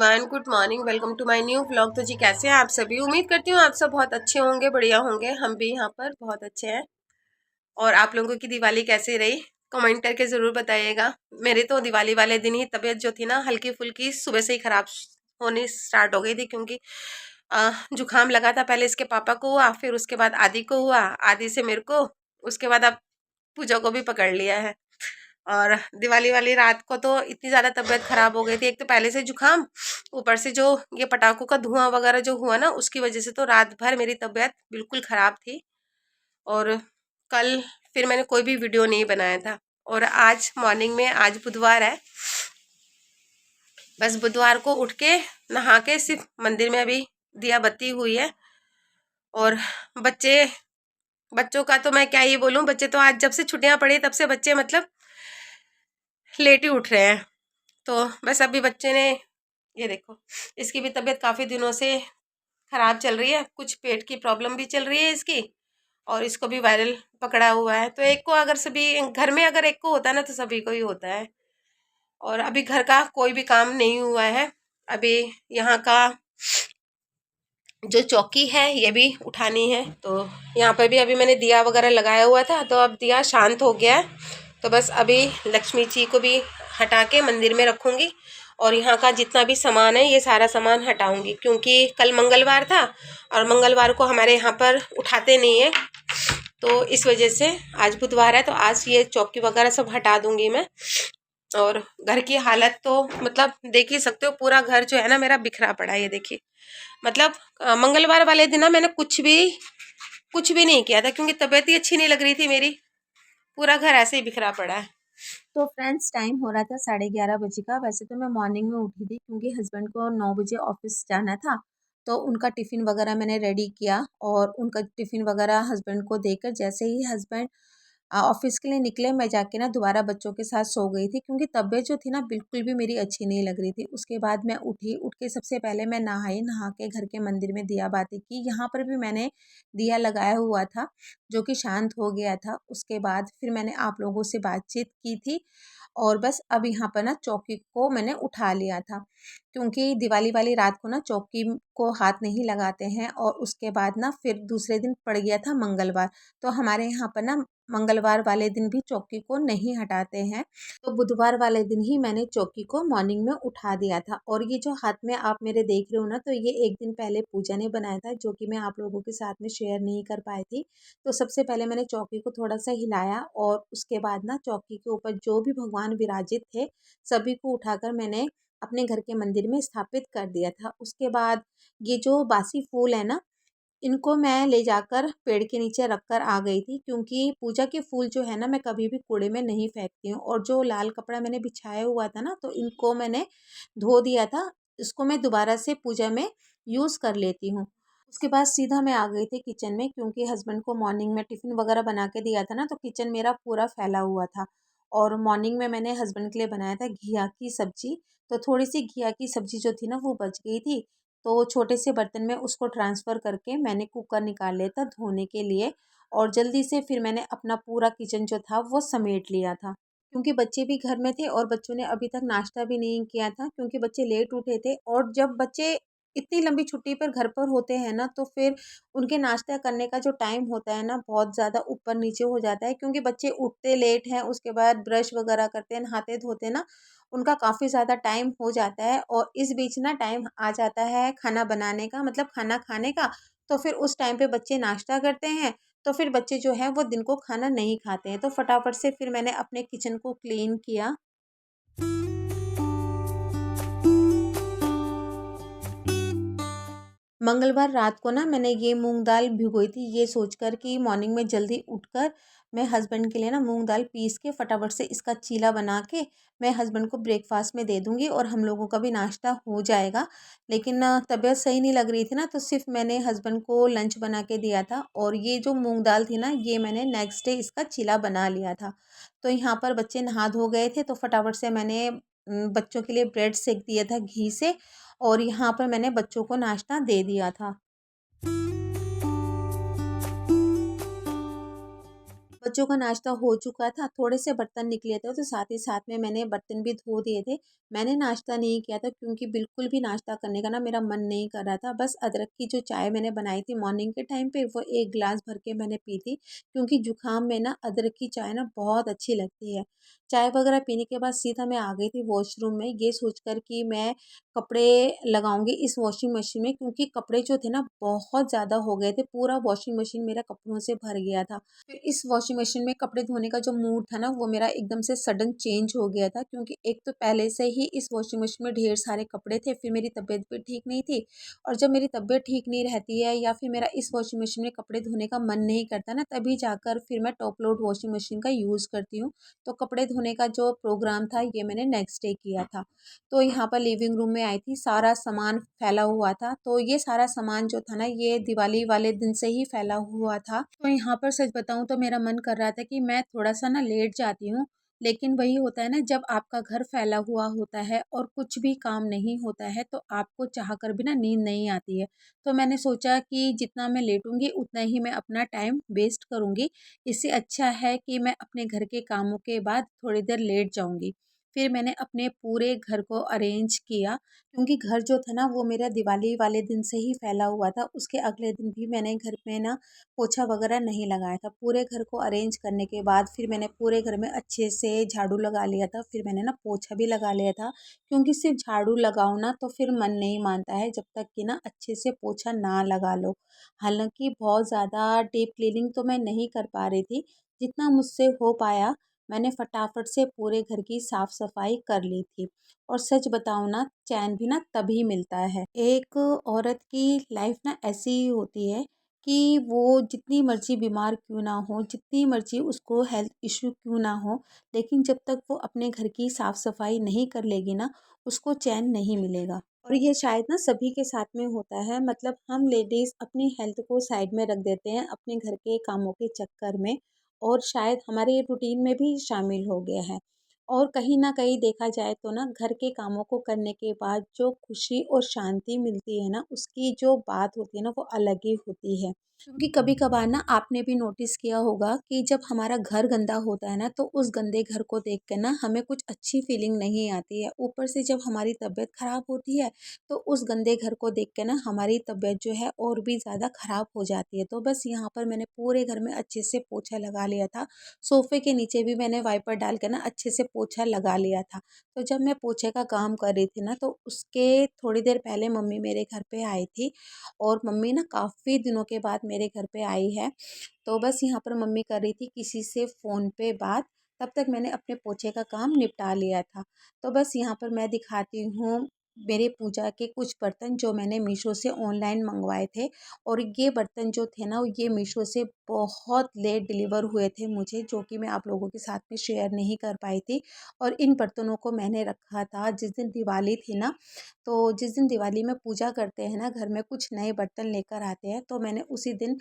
Everyone, good morning. Welcome to my new vlog. तो जी कैसे हैं आप सभी? उम्मीद करती हूँ आप सब बहुत अच्छे होंगे, बढ़िया होंगे। हम भी यहाँ पर बहुत अच्छे हैं। और आप लोगों की दिवाली कैसी रही कमेंट करके ज़रूर बताइएगा। मेरी तो दिवाली वाले दिन ही तबीयत जो थी ना हल्की फुल्की सुबह से ही ख़राब होनी स्टार्ट हो गई थी, क्योंकि जुकाम लगा था। पहले इसके पापा को हुआ, फिर उसके बाद आदि को हुआ, आदि से मेरे को, उसके बाद अब पूजा को भी पकड़ लिया है। और दिवाली वाली रात को तो इतनी ज़्यादा तबीयत ख़राब हो गई थी। एक तो पहले से जुकाम, ऊपर से जो ये पटाखों का धुआं वगैरह जो हुआ ना, उसकी वजह से तो रात भर मेरी तबीयत बिल्कुल ख़राब थी। और कल फिर मैंने कोई भी वीडियो नहीं बनाया था। और आज मॉर्निंग में, आज बुधवार है, बस बुधवार को उठ के नहा के सिर्फ मंदिर में अभी दिया बत्ती हुई है। और बच्चों का तो मैं क्या ही बोलूं, बच्चे तो आज जब से छुट्टियां पड़ी तब से बच्चे मतलब लेट ही उठ रहे हैं। तो बस अभी बच्चे ने, ये देखो, इसकी भी तबीयत काफ़ी दिनों से ख़राब चल रही है। कुछ पेट की प्रॉब्लम भी चल रही है इसकी, और इसको भी वायरल पकड़ा हुआ है। तो एक को अगर सभी घर में अगर एक को होता है ना, तो सभी को ही होता है। और अभी घर का कोई भी काम नहीं हुआ है। अभी यहाँ का जो चौकी है ये भी उठानी है। तो यहाँ पर भी अभी मैंने दिया वगैरह लगाया हुआ था, तो अब दिया शांत हो गया है। तो बस अभी लक्ष्मी जी को भी हटा के मंदिर में रखूँगी। और यहाँ का जितना भी सामान है ये सारा सामान हटाऊँगी, क्योंकि कल मंगलवार था और मंगलवार को हमारे यहाँ पर उठाते नहीं है। तो इस वजह से आज बुधवार है, तो आज ये चौकी वगैरह सब हटा दूँगी मैं। और घर की हालत तो मतलब देख ही सकते हो, पूरा घर जो है ना मेरा बिखरा पड़ा है। ये देखिए, मतलब मंगलवार वाले दिन ना मैंने कुछ भी नहीं किया था, क्योंकि तबीयत ही अच्छी नहीं लग रही थी मेरी। पूरा घर ऐसे ही बिखरा पड़ा है। तो फ्रेंड्स, टाइम हो रहा था 11:30 बजे का। वैसे तो मैं मॉर्निंग में उठी थी, क्योंकि हस्बैंड को 9 बजे ऑफिस जाना था। तो उनका टिफ़िन वगैरह मैंने रेडी किया, और उनका टिफ़िन वगैरह हस्बैंड को देकर जैसे ही हस्बैंड ऑफिस के लिए निकले, मैं जाके ना दोबारा बच्चों के साथ सो गई थी, क्योंकि तबीयत जो थी ना बिल्कुल भी मेरी अच्छी नहीं लग रही थी। उसके बाद मैं उठ के सबसे पहले मैं नहा के घर के मंदिर में दिया बाती की। यहाँ पर भी मैंने दिया लगाया हुआ था, जो कि शांत हो गया था। उसके बाद फिर मैंने आप लोगों से बातचीत की थी, और बस अब यहाँ पर ना चौकी को मैंने उठा लिया था, क्योंकि दिवाली वाली रात को ना चौकी को हाथ नहीं लगाते हैं। और उसके बाद ना फिर दूसरे दिन पड़ गया था मंगलवार। तो हमारे यहाँ पर ना मंगलवार वाले दिन भी चौकी को नहीं हटाते हैं। तो बुधवार वाले दिन ही मैंने चौकी को मॉर्निंग में उठा दिया था। और ये जो हाथ में आप मेरे देख रहे हो ना, तो ये एक दिन पहले पूजा ने बनाया था, जो कि मैं आप लोगों के साथ में शेयर नहीं कर पाई थी। तो सबसे पहले मैंने चौकी को थोड़ा सा हिलाया, और उसके बाद ना चौकी के ऊपर जो भी भगवान विराजित थे सभी को उठाकर मैंने अपने घर के मंदिर में स्थापित कर दिया था। उसके बाद ये जो बासी फूल है ना, इनको मैं ले जाकर पेड़ के नीचे रख कर आ गई थी, क्योंकि पूजा के फूल जो है ना मैं कभी भी कूड़े में नहीं फेंकती हूँ। और जो लाल कपड़ा मैंने बिछाया हुआ था ना, तो इनको मैंने धो दिया था। इसको मैं दोबारा से पूजा में यूज़ कर लेती हूँ। उसके बाद सीधा मैं आ गई थी किचन में, क्योंकि हस्बैंड को मॉर्निंग में टिफ़िन वगैरह बना के दिया था ना, तो किचन मेरा पूरा फैला हुआ था। और मॉर्निंग में मैंने हस्बैंड के लिए बनाया था घिया की सब्जी। तो थोड़ी सी घिया की सब्जी जो थी ना वो बच गई थी, तो छोटे से बर्तन में उसको ट्रांसफ़र करके मैंने कुकर निकाल लिया था धोने के लिए। और जल्दी से फिर मैंने अपना पूरा किचन जो था वो समेट लिया था, क्योंकि बच्चे भी घर में थे और बच्चों ने अभी तक नाश्ता भी नहीं किया था, क्योंकि बच्चे लेट उठे थे। और जब बच्चे इतनी लंबी छुट्टी पर घर पर होते हैं ना, तो फिर उनके नाश्ता करने का जो टाइम होता है ना बहुत ज़्यादा ऊपर नीचे हो जाता है, क्योंकि बच्चे उठते लेट हैं, उसके बाद ब्रश वगैरह करते हैं, नहाते धोते ना उनका काफ़ी ज़्यादा टाइम हो जाता है। और इस बीच ना टाइम आ जाता है खाना बनाने का, मतलब खाना खाने का। तो फिर उस टाइम पे बच्चे नाश्ता करते हैं, तो फिर बच्चे जो हैं वो दिन को खाना नहीं खाते हैं। तो फटाफट से फिर मैंने अपने किचन को क्लीन किया। मंगलवार रात को ना मैंने ये मूंग दाल भिगोई थी, ये सोचकर कि मॉर्निंग में जल्दी उठकर मैं हस्बैंड के लिए ना मूंग दाल पीस के फटाफट से इसका चीला बना के मैं हस्बैंड को ब्रेकफास्ट में दे दूंगी, और हम लोगों का भी नाश्ता हो जाएगा। लेकिन तबीयत सही नहीं लग रही थी ना, तो सिर्फ मैंने हस्बैंड को लंच बना के दिया था। और ये जो मूंग दाल थी ना, ये मैंने नेक्स्ट डे इसका चीला बना लिया था। तो यहाँ पर बच्चे नहा धो गए थे, तो फटाफट से मैंने बच्चों के लिए ब्रेड सेक दिया था घी से। और यहाँ पर मैंने बच्चों को नाश्ता दे दिया था। बच्चों का नाश्ता हो चुका था, थोड़े से बर्तन निकले थे तो साथ ही साथ में मैंने बर्तन भी धो दिए थे। मैंने नाश्ता नहीं किया था क्योंकि बिल्कुल भी नाश्ता करने का ना मेरा मन नहीं कर रहा था। बस अदरक की जो चाय मैंने बनाई थी मॉर्निंग के टाइम पे, वो 1 ग्लास भर के मैंने पी थी, क्योंकि जुकाम में ना अदरक की चाय ना बहुत अच्छी लगती है। चाय वगैरह पीने के बाद सीधा मैं आ गई थी वॉशरूम में, ये सोचकर कि मैं कपड़े लगाऊंगी इस वॉशिंग मशीन में, क्योंकि कपड़े जो थे ना बहुत ज़्यादा हो गए थे, पूरा वॉशिंग मशीन मेरा कपड़ों से भर गया था। फिर इस वॉशिंग मशीन में कपड़े धोने का जो मूड था ना वो मेरा एकदम से सडन चेंज हो गया था, क्योंकि एक तो पहले से ही इस वॉशिंग मशीन में ढेर सारे कपड़े थे, फिर मेरी तबीयत भी ठीक नहीं थी। और जब मेरी तबीयत ठीक नहीं रहती है या फिर मेरा इस वॉशिंग मशीन में कपड़े धोने का मन नहीं करता ना, तभी जाकर फिर मैं टॉप लोड वॉशिंग मशीन का यूज़ करती हूँ। तो कपड़े धोने का जो प्रोग्राम था ये मैंने नेक्स्ट डे किया था। तो यहाँ पर लिविंग रूम में आई थी, सारा सामान फैला हुआ था। तो ये सारा सामान जो था ना ये दिवाली वाले दिन से ही फैला हुआ था। तो यहाँ पर सच बताऊँ तो मेरा मन कर रहा था कि मैं थोड़ा-सा ना लेट जाती हूँ, लेकिन वही होता है ना जब आपका घर फैला हुआ होता है और कुछ भी काम नहीं होता है तो आपको चाह कर भी ना नींद नहीं आती है। तो मैंने सोचा कि जितना मैं लेटूँगी उतना ही मैं अपना टाइम वेस्ट करूँगी। इससे अच्छा है कि मैं अपने घर के कामों के बाद थोड़ी देर लेट जाऊँगी। फिर मैंने अपने पूरे घर को अरेंज किया, क्योंकि घर जो था ना वो मेरा दिवाली वाले दिन से ही फैला हुआ था। उसके अगले दिन भी मैंने घर में ना पोछा वगैरह नहीं लगाया था। पूरे घर को अरेंज करने के बाद फिर मैंने पूरे घर में अच्छे से झाड़ू लगा लिया था। फिर मैंने ना पोछा भी लगा लिया था, क्योंकि सिर्फ झाड़ू लगाओ ना तो फिर मन नहीं मानता है जब तक कि ना अच्छे से पोछा ना लगा लो। हालाँकि बहुत ज़्यादा डीप क्लीनिंग तो मैं नहीं कर पा रही थी, जितना मुझसे हो पाया मैंने फटाफट से पूरे घर की साफ सफाई कर ली थी। और सच बताऊँ ना चैन भी ना तभी मिलता है। एक औरत की लाइफ ना ऐसी ही होती है कि वो जितनी मर्ज़ी बीमार क्यों ना हो, जितनी मर्ज़ी उसको हेल्थ इश्यू क्यों ना हो, लेकिन जब तक वो अपने घर की साफ सफाई नहीं कर लेगी ना, उसको चैन नहीं मिलेगा। और ये शायद ना सभी के साथ में होता है, मतलब हम लेडीज़ अपनी हेल्थ को साइड में रख देते हैं अपने घर के कामों के चक्कर में, और शायद हमारे रूटीन में भी शामिल हो गया है। और कहीं न कहीं देखा जाए तो ना घर के कामों को करने के बाद जो खुशी और शांति मिलती है ना, उसकी जो बात होती है ना वो अलग ही होती है। क्योंकि कभी-कभार ना आपने भी नोटिस किया होगा कि जब हमारा घर गंदा होता है ना तो उस गंदे घर को देख के ना हमें कुछ अच्छी फीलिंग नहीं आती है। ऊपर से जब हमारी तबीयत ख़राब होती है तो उस गंदे घर को देख के ना हमारी तबीयत जो है और भी ज़्यादा ख़राब हो जाती है। तो बस यहाँ पर मैंने पूरे घर में अच्छे से पोछा लगा लिया था। सोफ़े के नीचे भी मैंने वाइपर डाल के ना अच्छे से पोछा लगा लिया था। तो जब मैं पोछे का काम कर रही थी ना तो उसके थोड़ी देर पहले मम्मी मेरे घर पे आई थी, और मम्मी ना काफ़ी दिनों के बाद मेरे घर पे आई है। तो बस यहाँ पर मम्मी कर रही थी किसी से फ़ोन पे बात, तब तक मैंने अपने पोछे का काम निपटा लिया था। तो बस यहाँ पर मैं दिखाती हूँ मेरे पूजा के कुछ बर्तन जो मैंने मीशो से ऑनलाइन मंगवाए थे, और ये बर्तन जो थे ना ये मीशो से बहुत लेट डिलीवर हुए थे मुझे, जो कि मैं आप लोगों के साथ में शेयर नहीं कर पाई थी। और इन बर्तनों को मैंने रखा था जिस दिन दिवाली थी ना, तो जिस दिन दिवाली में पूजा करते हैं ना घर में कुछ नए बर्तन लेकर आते हैं, तो मैंने उसी दिन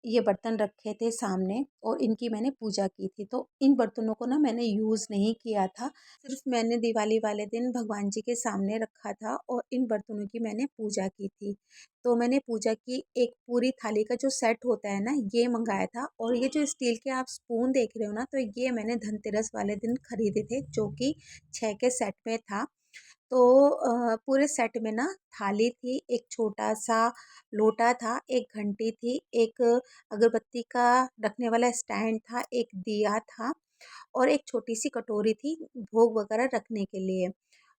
ये बर्तन रखे थे सामने और इनकी मैंने पूजा की थी। तो इन बर्तनों को ना मैंने यूज़ नहीं किया था, सिर्फ मैंने दिवाली वाले दिन भगवान जी के सामने रखा था और इन बर्तनों की मैंने पूजा की थी। तो मैंने पूजा की, एक पूरी थाली का जो सेट होता है ना ये मंगाया था, और ये जो स्टील के आप स्पून देख रहे हो ना तो ये मैंने धनतेरस वाले दिन खरीदे थे, जो कि 6 के सेट में था। तो पूरे सेट में ना थाली थी, एक छोटा-सा लोटा था, एक घंटी थी, एक अगरबत्ती का रखने वाला स्टैंड था, एक दिया था और एक छोटी-सी कटोरी थी भोग वगैरह रखने के लिए।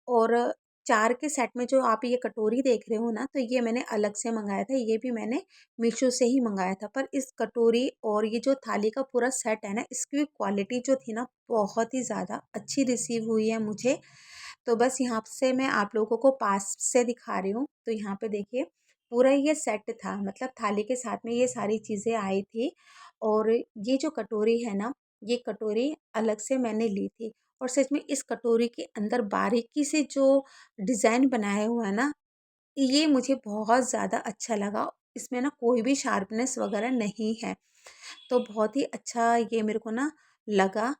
और 4 के सेट में जो आप ये कटोरी देख रहे हो ना, तो ये मैंने अलग से मँगाया था, ये भी मैंने मीशो से ही मँगाया था। पर इस कटोरी और ये जो थाली का पूरा सेट है ना, इसकी क्वालिटी जो थी ना, बहुत ही ज़्यादा अच्छी रिसीव हुई है मुझे। तो बस यहाँ से मैं आप लोगों को पास से दिखा रही हूँ। तो यहाँ पे देखिए पूरा ये सेट था, मतलब थाली के साथ में ये सारी चीज़ें आई थी। और ये जो कटोरी है ना, ये कटोरी अलग से मैंने ली थी, और सच में इस कटोरी के अंदर बारीकी से जो डिज़ाइन बनाया हुआ है ना, ये मुझे बहुत ज़्यादा अच्छा लगा। इसमें ना कोई भी शार्पनेस वगैरह नहीं है, तो बहुत ही अच्छा ये मेरे को ना लगा।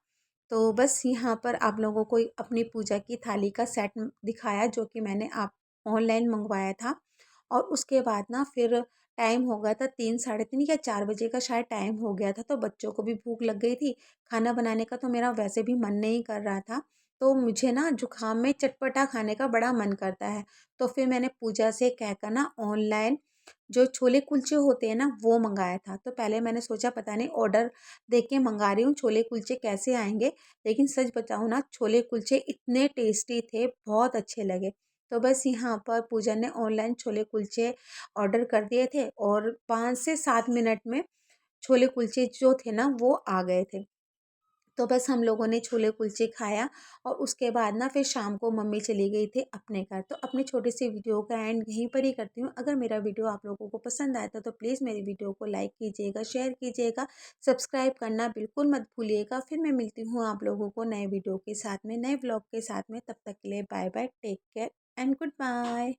तो बस यहाँ पर आप लोगों को अपनी पूजा की थाली का सेट दिखाया, जो कि मैंने आप ऑनलाइन मंगवाया था। और उसके बाद ना फिर टाइम हो गया था 3 साढ़े 3 या 4 बजे का शायद टाइम हो गया था, तो बच्चों को भी भूख लग गई थी। खाना बनाने का तो मेरा वैसे भी मन नहीं कर रहा था, तो मुझे ना जुकाम में चटपटा खाने का बड़ा मन करता है। तो फिर मैंने पूजा से कहकर ना ऑनलाइन जो छोले कुलचे होते हैं ना वो मंगाया था। तो पहले मैंने सोचा पता नहीं ऑर्डर दे के मंगा रही हूँ छोले कुलचे कैसे आएंगे, लेकिन सच बताऊँ ना छोले कुलचे इतने टेस्टी थे, बहुत अच्छे लगे। तो बस यहाँ पर पूजा ने ऑनलाइन छोले कुलचे ऑर्डर कर दिए थे और 5 से 7 मिनट में छोले कुलचे जो थे ना वो आ गए थे। तो बस हम लोगों ने छोले कुलचे खाया और उसके बाद ना फिर शाम को मम्मी चली गई थी अपने घर। तो अपनी छोटी सी वीडियो का एंड यहीं पर ही करती हूँ। अगर मेरा वीडियो आप लोगों को पसंद आया था तो प्लीज़ मेरी वीडियो को लाइक कीजिएगा, शेयर कीजिएगा, सब्सक्राइब करना बिल्कुल मत भूलिएगा। फिर मैं मिलती हूँ आप लोगों को नए वीडियो के साथ में, नए व्लॉग के साथ में। तब तक के लिए bye bye, take care and good bye.